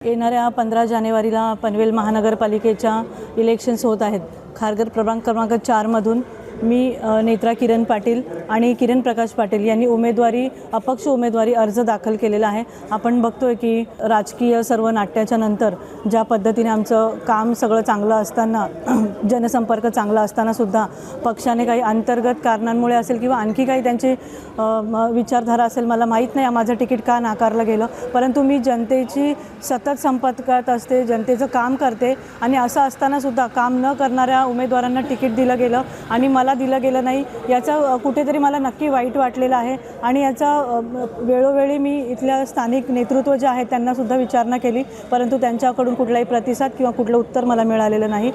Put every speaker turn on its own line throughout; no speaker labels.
येणाऱ्या 15 जानेवारीला पनवेल महानगरपालिकेच्या इलेक्शन्स होत आहेत। खारघर प्रभाग क्रमांक 4 मधून मी नेत्रा किरण पाटील आणि किरण प्रकाश पाटील यांनी अपक्ष उमेदवारी अर्ज दाखल केलेला आहे। आपण बघतोय की राजकीय सर्व नाट्याच्या नंतर ज्या पद्धतीने आमचं काम सगळं चांगलं असताना जनसंपर्क चांगला असताना सुद्धा पक्षाने काही अंतर्गत कारणांमुळे असेल किंवा आणखी काही त्यांची विचारधारा असेल, मला माहीत नाही माझं तिकीट का नाकारलं गेलं, परंतु मी जनतेची सतत संपर्कात असते, जनतेचं काम करते आणि असं असताना सुद्धा काम न करणाऱ्या उमेदवारांना तिकीट दिलं गेलं आणि मला दिलं गेलं नाही। याचा कुठेतरी मला नक्की वाईट वाटलेलं आहे आणि याचा वेळोवेळी मी इथल्या स्थानिक नेतृत्व जे आहे त्यांना सुद्धा विचारणा केली, परंतु त्यांच्याकडून कुठलाही प्रतिसाद किंवा कुठलं उत्तर मला मिळालेलं नाही।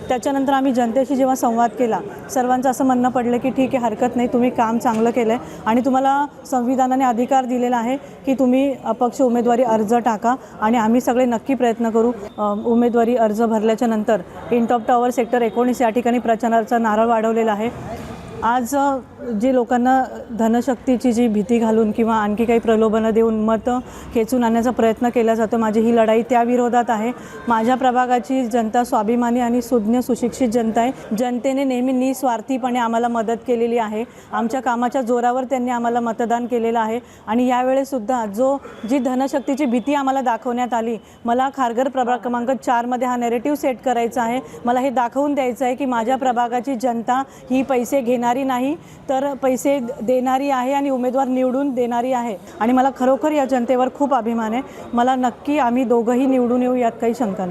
त्याच्यानंतर आम्ही जनतेशी जेव्हा संवाद केला, सर्वांचं असं म्हणणं पडलं की ठीक आहे, हरकत नाही, तुम्ही काम चांगलं केलं आहे आणि तुम्हाला संविधानाने अधिकार दिलेला आहे की तुम्ही अपक्ष उमेदवारी अर्ज टाका आणि आम्ही सगळे नक्की प्रयत्न करू। उमेदवारी अर्ज भरल्याच्या नंतर इनटॉप टॉवर सेक्टर 19 या ठिकाणी प्रचाराचा नारळ वाढवलेला आहे। आज जे लोकांना धनशक्तीची जी भीती घालून किंवा आणखी काही प्रलोभनं देऊन मतं खेचून आणण्याचा प्रयत्न केला जातो, माझी ही लढाई त्या विरोधात आहे। माझ्या प्रभागाची जनता स्वाभिमानी आणि सुज्ञ सुशिक्षित जनता आहे। जनतेने नेहमी निस्वार्थीपणे आम्हाला मदत केलेली आहे। आमच्या कामाच्या जोरावर त्यांनी आम्हाला मतदान केलेलं आहे आणि यावेळेसुद्धा जी धनशक्तीची भीती आम्हाला दाखवण्यात आली, मला खारघर प्रभाग क्रमांक 4 मध्ये हा नॅरेटिव्ह सेट करायचा आहे। मला हे दाखवून द्यायचं आहे की माझ्या प्रभागाची जनता ही पैसे घेणारी नाही तर पैसे देणारी आहे आणि उमेदवार निवडून देणारी आहे आणि मला खरोखर या जनतेवर खूप अभिमान आहे। मला नक्की आम्ही दोघंही निवडून येऊ, यात काही शंका नाही।